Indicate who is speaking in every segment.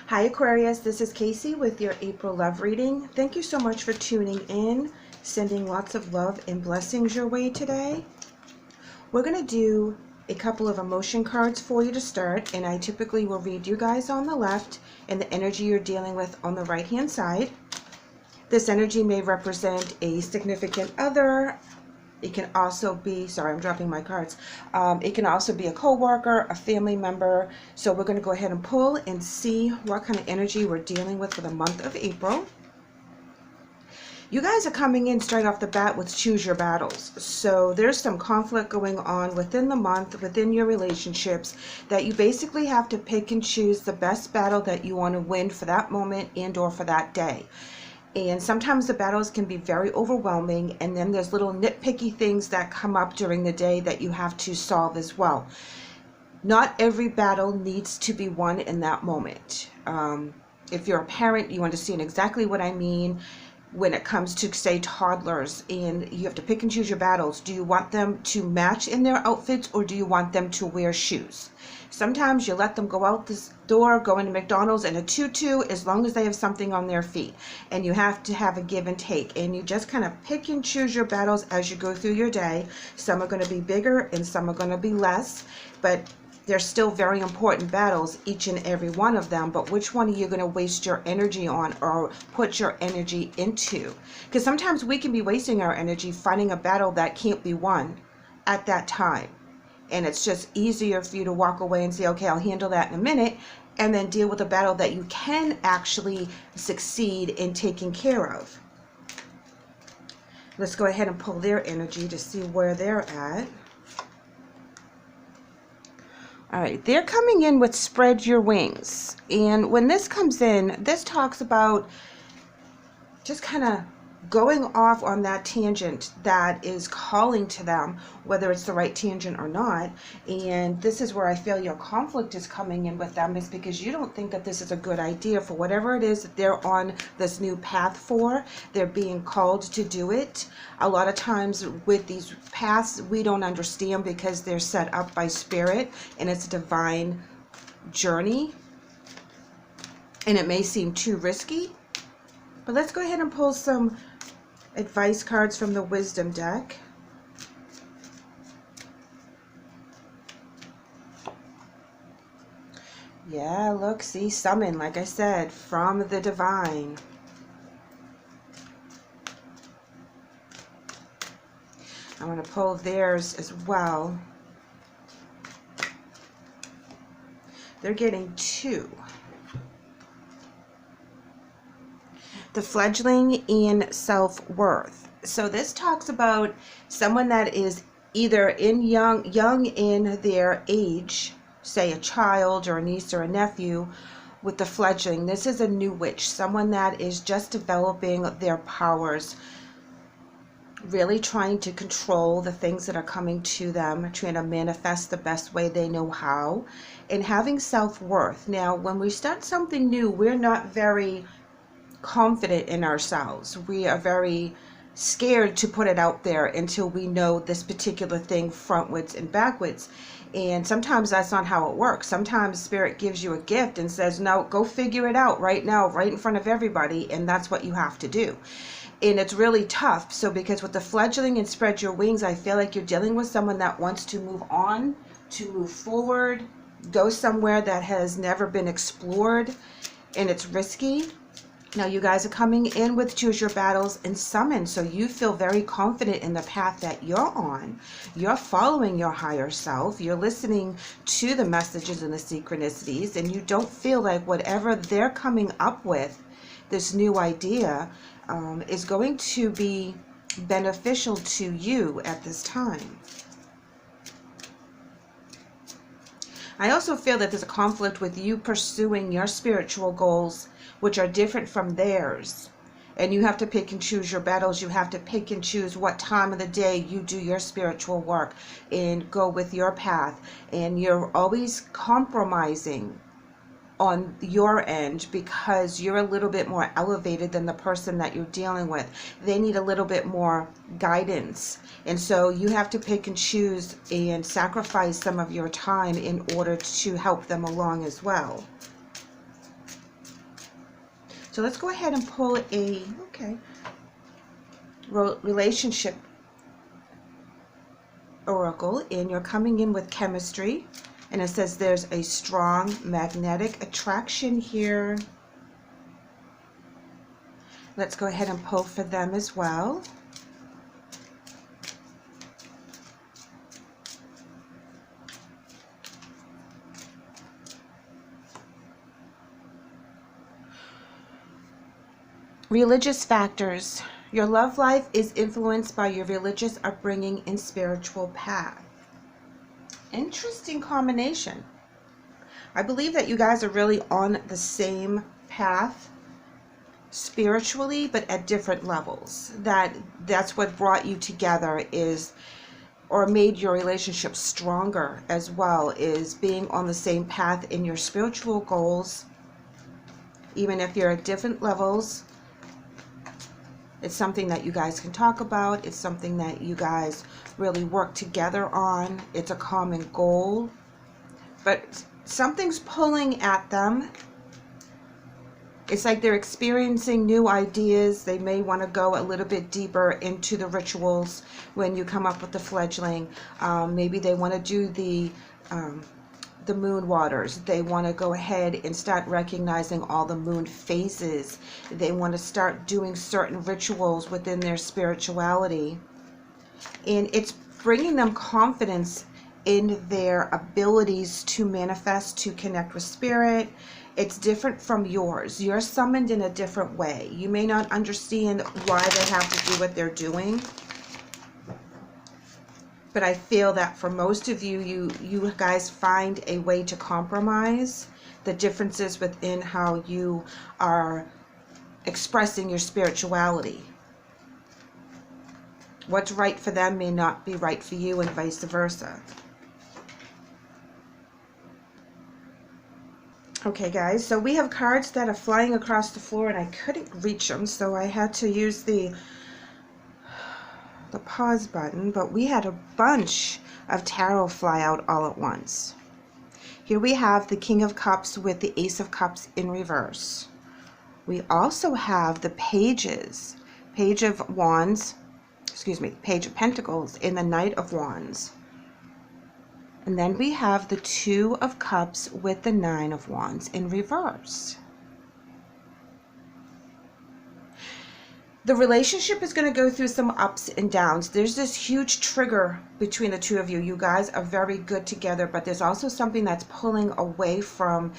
Speaker 1: Hi Aquarius, this is Kacee with your April love reading. Thank you so much for tuning in, sending lots of love and blessings your way today. We're going to do a couple of emotion cards for you to start, and I typically will read you guys on the left and the energy you're dealing with on the right hand side. This energy may represent a significant other. It can also be, sorry, I'm dropping my cards. It can also be a co-worker, a family member. So we're going to go ahead and pull and see what kind of energy we're dealing with for the month of April. You guys are coming in straight off the bat with choose your battles. So there's some conflict going on within the month, within your relationships, that you basically have to pick and choose the best battle that you want to win for that moment and or for that day. And sometimes the battles can be very overwhelming, and then there's little nitpicky things that come up during the day that you have to solve as well. Not every battle needs to be won in that moment. If you're a parent, you understand exactly what I mean when it comes to, say, toddlers, and you have to pick and choose your battles. Do you want them to match in their outfits, or do you want them to wear shoes? Sometimes you let them go out this door, go into McDonald's in a tutu, as long as they have something on their feet. And you have to have a give and take. And you just kind of pick and choose your battles as you go through your day. Some are going to be bigger and some are going to be less. But they're still very important battles, each and every one of them. But which one are you going to waste your energy on or put your energy into? Because sometimes we can be wasting our energy fighting a battle that can't be won at that time. And it's just easier for you to walk away and say, okay, I'll handle that in a minute, and then deal with a battle that you can actually succeed in taking care of. Let's go ahead and pull their energy to see where they're at. All right, they're coming in with spread your wings. And when this comes in, this talks about just kind of going off on that tangent that is calling to them, whether it's the right tangent or not. And this is where I feel your conflict is coming in with them, is because you don't think that this is a good idea for whatever it is that they're on this new path for. They're being called to do it. A lot of times with these paths, we don't understand because they're set up by spirit and it's a divine journey. And it may seem too risky. But let's go ahead and pull some advice cards from the wisdom deck. Yeah, look, see, summon, like I said, from the divine. I'm going to pull theirs as well. They're getting two. The fledgling and self-worth. So this talks about someone that is either young in their age, say a child or a niece or a nephew, with the fledgling. This is a new witch, someone that is just developing their powers, really trying to control the things that are coming to them, trying to manifest the best way they know how, and having self-worth. Now, when we start something new, we're not very confident in ourselves. We are very scared to put it out there until we know this particular thing frontwards and backwards. And sometimes that's not how it works. Sometimes spirit gives you a gift and says, no, go figure it out right now, right in front of everybody, and that's what you have to do. And it's really tough. So because with the fledgling and spread your wings, I feel like you're dealing with someone that wants to move on, to move forward, go somewhere that has never been explored, and it's risky. Now you guys are coming in with choose your battles and summon, so you feel very confident in the path that you're on. You're following your higher self. You're listening to the messages and the synchronicities, and you don't feel like whatever they're coming up with, this new idea, is going to be beneficial to you at this time. I also feel that there's a conflict with you pursuing your spiritual goals, which are different from theirs. And you have to pick and choose your battles. You have to pick and choose what time of the day you do your spiritual work and go with your path. And you're always compromising on your end because you're a little bit more elevated than the person that you're dealing with. They need a little bit more guidance, and so you have to pick and choose and sacrifice some of your time in order to help them along as well. So let's go ahead and pull a, relationship oracle, and you're coming in with chemistry, and it says there's a strong magnetic attraction here. Let's go ahead and pull for them as well. Religious factors. Your love life is influenced by your religious upbringing and spiritual path. Interesting combination. I believe that you guys are really on the same path spiritually, but at different levels. That's what brought you together, is, or made your relationship stronger as well, is being on the same path in your spiritual goals. Even if you're at different levels, it's something that you guys can talk about. It's something that you guys really work together on. It's a common goal. But something's pulling at them. It's like they're experiencing new ideas. They may want to go a little bit deeper into the rituals when you come up with the fledgling. Maybe they want to do the moon waters. They want to go ahead and start recognizing all the moon phases. They want to start doing certain rituals within their spirituality. And it's bringing them confidence in their abilities to manifest, to connect with spirit. It's different from yours. You're summoned in a different way. You may not understand why they have to do what they're doing. But I feel that for most of you, you guys find a way to compromise the differences within how you are expressing your spirituality. What's right for them may not be right for you, and vice versa. Okay, guys, so we have cards that are flying across the floor, and I couldn't reach them, so I had to use the pause button, but we had a bunch of tarot fly out all at once. Here we have the King of Cups with the Ace of Cups in reverse. We also have the Pages, Page of Wands, Page of Pentacles in the Knight of Wands. And then we have the Two of Cups with the Nine of Wands in reverse. The relationship is going to go through some ups and downs. There's this huge trigger between the two of you. You guys are very good together, but there's also something that's pulling away from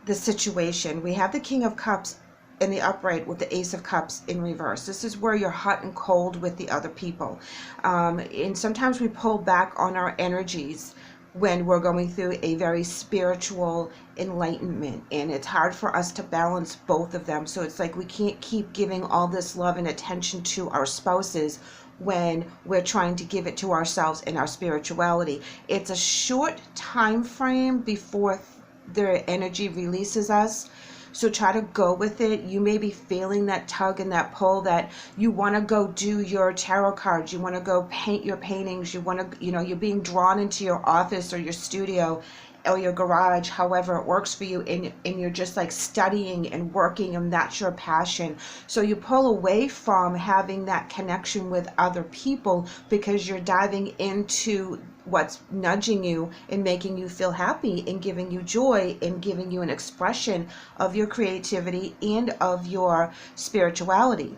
Speaker 1: the situation. We have the King of Cups in the upright with the Ace of Cups in reverse. This is where you're hot and cold with the other people. And sometimes we pull back on our energies when we're going through a very spiritual enlightenment, and it's hard for us to balance both of them. So it's like we can't keep giving all this love and attention to our spouses when we're trying to give it to ourselves in our spirituality. It's a short time frame before their energy releases us. So try to go with it. You may be feeling that tug and that pull, that you want to go do your tarot cards. You want to go paint your paintings. You want to, you're being drawn into your office or your studio or your garage, however it works for you. And you're just like studying and working, and that's your passion. So you pull away from having that connection with other people because you're diving into what's nudging you and making you feel happy and giving you joy and giving you an expression of your creativity and of your spirituality.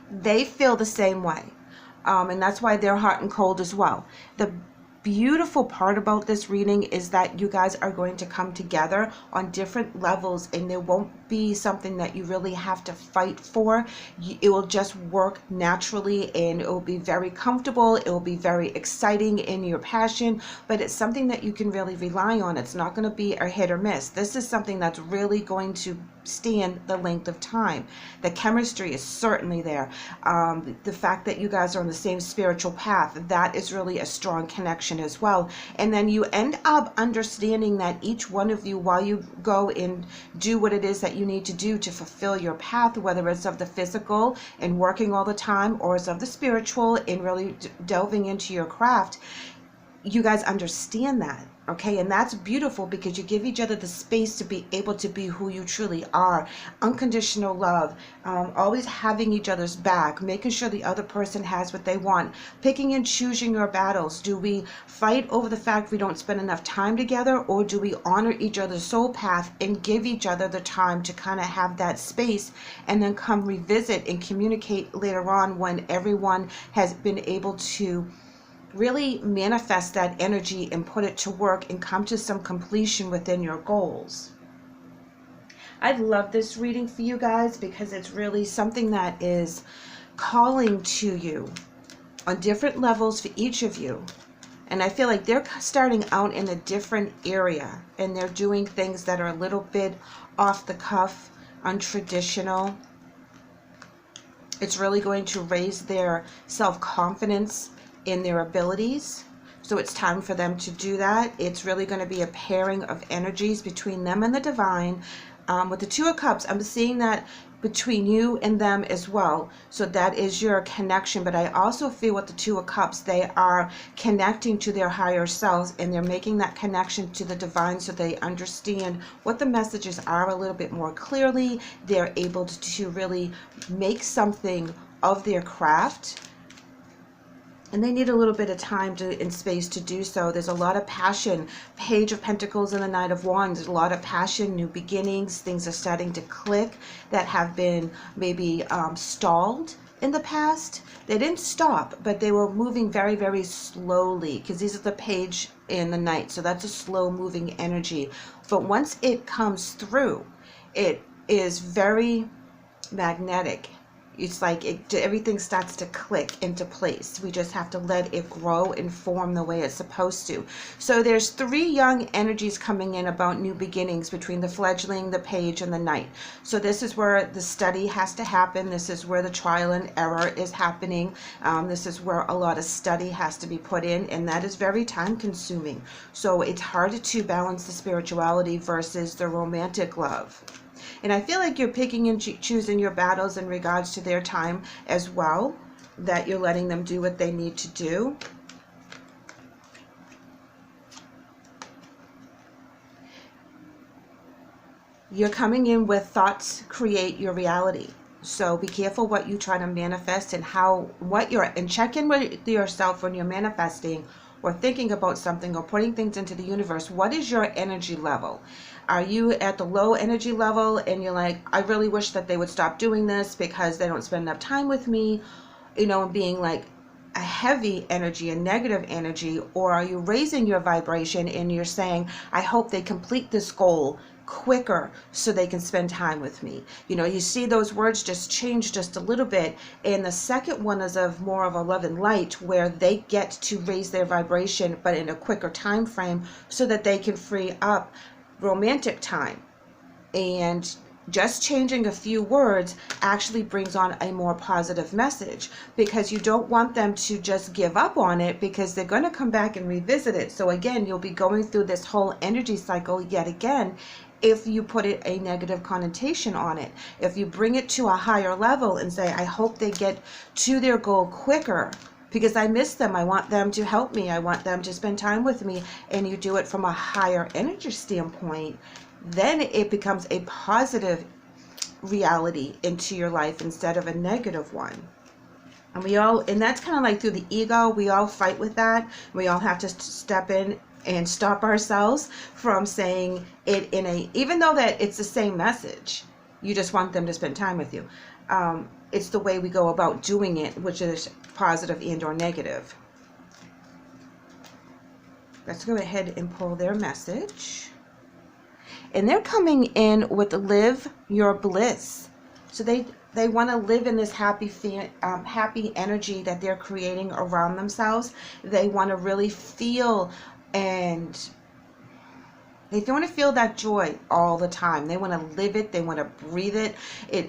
Speaker 1: They feel the same way, and that's why they're hot and cold as well. The beautiful part about this reading is that you guys are going to come together on different levels, and there won't be something that you really have to fight for. It will just work naturally, and it will be very comfortable. It will be very exciting in your passion, but it's something that you can really rely on. It's not going to be a hit or miss. This is something that's really going to stand the length of time. The chemistry is certainly there. The fact that you guys are on the same spiritual path, that is really a strong connection as well. And then you end up understanding that each one of you, while you go and do what it is that you need to do to fulfill your path, whether it's of the physical and working all the time, or it's of the spiritual and really delving into your craft, you guys understand that. Okay, and that's beautiful because you give each other the space to be able to be who you truly are. Unconditional love, always having each other's back, making sure the other person has what they want, picking and choosing your battles. Do we fight over the fact we don't spend enough time together, or do we honor each other's soul path and give each other the time to kind of have that space and then come revisit and communicate later on when everyone has been able to really manifest that energy and put it to work and come to some completion within your goals. I love this reading for you guys because it's really something that is calling to you on different levels for each of you. And I feel like they're starting out in a different area and they're doing things that are a little bit off the cuff, untraditional. It's really going to raise their self-confidence in their abilities. So it's time for them to do that. It's really going to be a pairing of energies between them and the divine. With the Two of Cups, I'm seeing that between you and them as well. So that is your connection. But I also feel with the Two of Cups, they are connecting to their higher selves and they're making that connection to the divine so they understand what the messages are a little bit more clearly. They're able to really make something of their craft. And they need a little bit of time and space to do so. There's a lot of passion. Page of Pentacles and the Knight of Wands. There's a lot of passion, new beginnings. Things are starting to click that have been maybe stalled in the past. They didn't stop, but they were moving very, very slowly because these are the Page and the Knight. So that's a slow moving energy. But once it comes through, it is very magnetic. It's like everything starts to click into place. We just have to let it grow and form the way it's supposed to. So there's three young energies coming in about new beginnings between the fledgling, the Page, and the Knight. So this is where the study has to happen. This is where the trial and error is happening. This is where a lot of study has to be put in, and that is very time consuming. So it's hard to balance the spirituality versus the romantic love. And I feel like you're picking and choosing your battles in regards to their time as well, that you're letting them do what they need to do. You're coming in with thoughts create your reality. So be careful what you try to manifest and and check in with yourself when you're manifesting or thinking about something or putting things into the universe. What is your energy level? Are you at the low energy level and you're like, I really wish that they would stop doing this because they don't spend enough time with me, and being like a heavy energy, a negative energy? Or are you raising your vibration and you're saying, I hope they complete this goal quicker so they can spend time with me? You see those words just change just a little bit. And the second one is of more of a love and light, where they get to raise their vibration but in a quicker time frame so that they can free up romantic time. And just changing a few words actually brings on a more positive message, because you don't want them to just give up on it, because they're going to come back and revisit it. So again, you'll be going through this whole energy cycle yet again if you put a negative connotation on it. If you bring it to a higher level and say, I hope they get to their goal quicker because I miss them, I want them to help me, I want them to spend time with me, and you do it from a higher energy standpoint, then it becomes a positive reality into your life instead of a negative one. And that's kind of like through the ego, we all fight with that. We all have to step in and stop ourselves from saying it even though that it's the same message, you just want them to spend time with you. It's the way we go about doing it, which is positive and or negative. Let's go ahead and pull their message. And they're coming in with live your bliss. So they want to live in this happy energy that they're creating around themselves. They want to really feel, and they want to feel that joy all the time. They want to live it. They want to breathe it.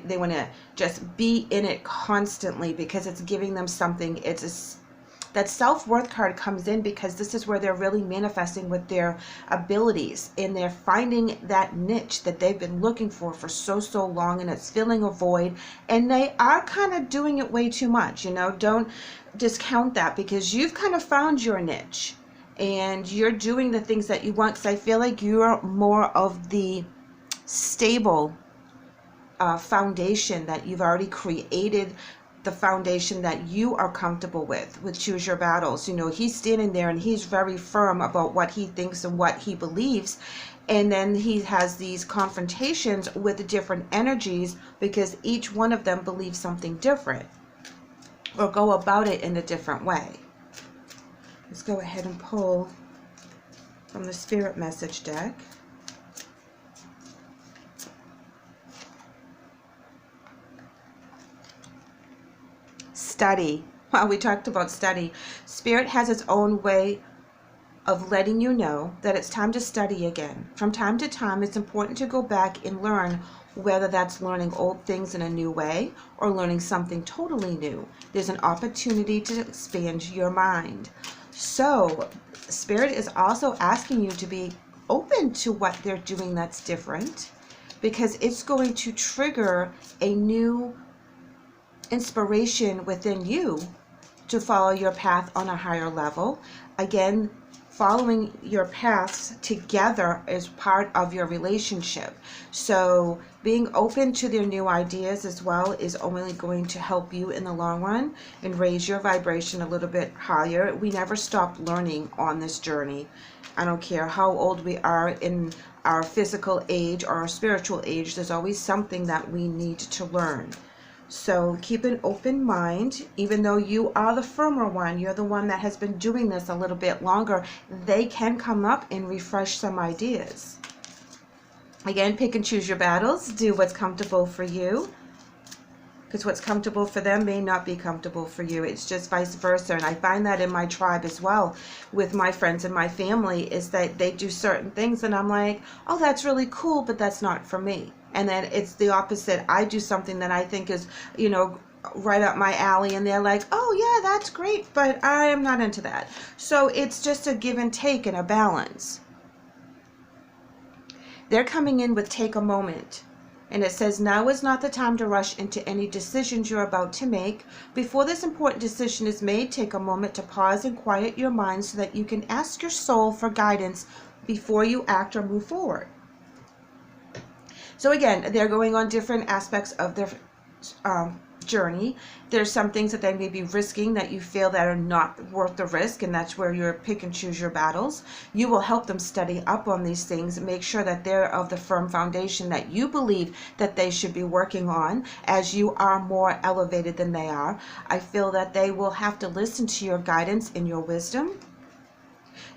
Speaker 1: They want to just be in it constantly, because it's giving them something. That self-worth card comes in because this is where they're really manifesting with their abilities, and they're finding that niche that they've been looking for so long, and it's filling a void, and they are kind of doing it way too much. Don't discount that, because you've kind of found your niche. and you're doing the things that you want, because I feel like you're more of the stable foundation, that you've already created the foundation that you are comfortable with Choose Your Battles. You know, he's standing there and he's very firm about what he thinks and what he believes. And then he has these confrontations with the different energies, because each one of them believes something different or go about it in a different way. Let's go ahead and pull from the Spirit Message deck. Study. Well, we talked about study. Spirit has its own way of letting you know that it's time to study again. From time to time, it's important to go back and learn, whether that's learning old things in a new way or learning something totally new. There's an opportunity to expand your mind. So, Spirit is also asking you to be open to what they're doing that's different, because it's going to trigger a new inspiration within you to follow your path on a higher level. Again, following your paths together is part of your relationship. So being open to their new ideas as well is only going to help you in the long run and raise your vibration a little bit higher. We never stop learning on this journey. I don't care how old we are in our physical age or our spiritual age, there's always something that we need to learn. So keep an open mind. Even though you are the firmer one, you're the one that has been doing this a little bit longer, they can come up and refresh some ideas. Again, pick and choose your battles. Do what's comfortable for you, because what's comfortable for them may not be comfortable for you. It's just vice versa. And I find that in my tribe as well, with my friends and my family, is that they do certain things and I'm like, oh, that's really cool, but that's not for me. And then it's the opposite. I do something that I think is, you know, right up my alley, and they're like, oh yeah, that's great, but I am not into that. So it's just a give and take and a balance. They're coming in with take a moment. And it says, now is not the time to rush into any decisions you're about to make. Before this important decision is made, take a moment to pause and quiet your mind so that you can ask your soul for guidance before you act or move forward. So again, they're going on different aspects of their journey. There's some things that they may be risking that you feel that are not worth the risk, and that's where you pick and choose your battles. You will help them study up on these things and make sure that they're of the firm foundation that you believe that they should be working on, as you are more elevated than they are. I feel that they will have to listen to your guidance and your wisdom.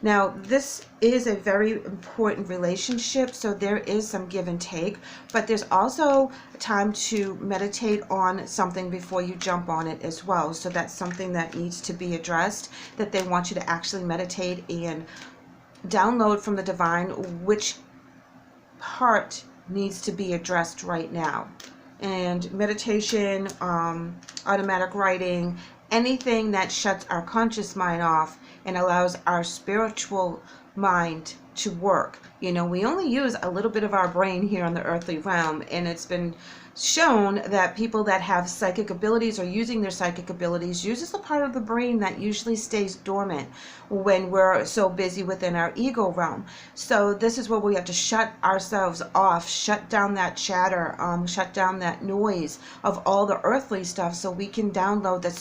Speaker 1: Now, this is a very important relationship, so there is some give and take, but there's also time to meditate on something before you jump on it as well. So that's something that needs to be addressed, that they want you to actually meditate and download from the divine which part needs to be addressed right now. And meditation, automatic writing, anything that shuts our conscious mind off and allows our spiritual mind to work. You know, we only use a little bit of our brain here on the earthly realm, and it's been shown that people that have psychic abilities or using their psychic abilities uses a part of the brain that usually stays dormant when we're so busy within our ego realm. So this is where we have to shut ourselves off, shut down that chatter, shut down that noise of all the earthly stuff, so we can download the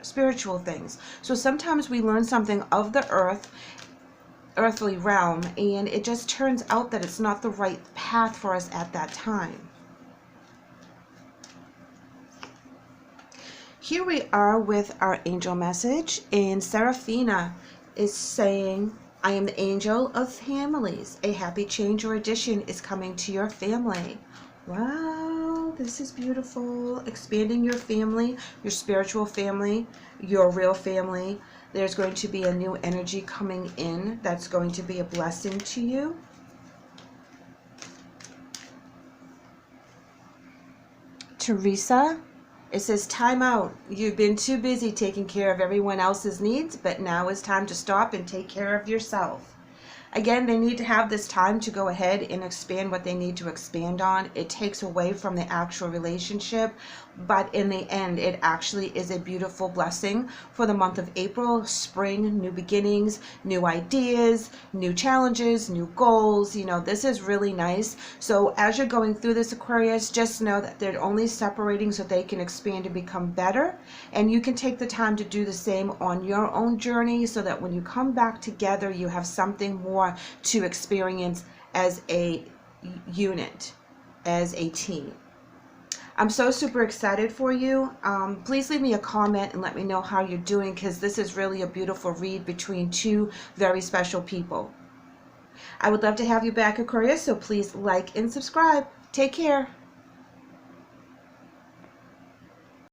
Speaker 1: spiritual things. So sometimes we learn something of the earthly realm, and it just turns out that it's not the right path for us at that time. Here we are with our angel message, and Seraphina is saying, I am the angel of families. A happy change or addition is coming to your family. Wow, this is beautiful. Expanding your family, your spiritual family, your real family. There's going to be a new energy coming in that's going to be a blessing to you. Teresa, it says, time out. You've been too busy taking care of everyone else's needs, but now is time to stop and take care of yourself. Again, they need to have this time to go ahead and expand what they need to expand on. It takes away from the actual relationship, but in the end, it actually is a beautiful blessing for the month of April. Spring, new beginnings, new ideas, new challenges, new goals. You know, this is really nice. So as you're going through this, Aquarius, just know that they're only separating so they can expand and become better. And you can take the time to do the same on your own journey so that when you come back together, you have something more to experience as a unit, as a team. I'm so super excited for you. Please leave me a comment and let me know how you're doing, because this is really a beautiful read between two very special people. I would love to have you back, Aquarius, so please like and subscribe. Take care.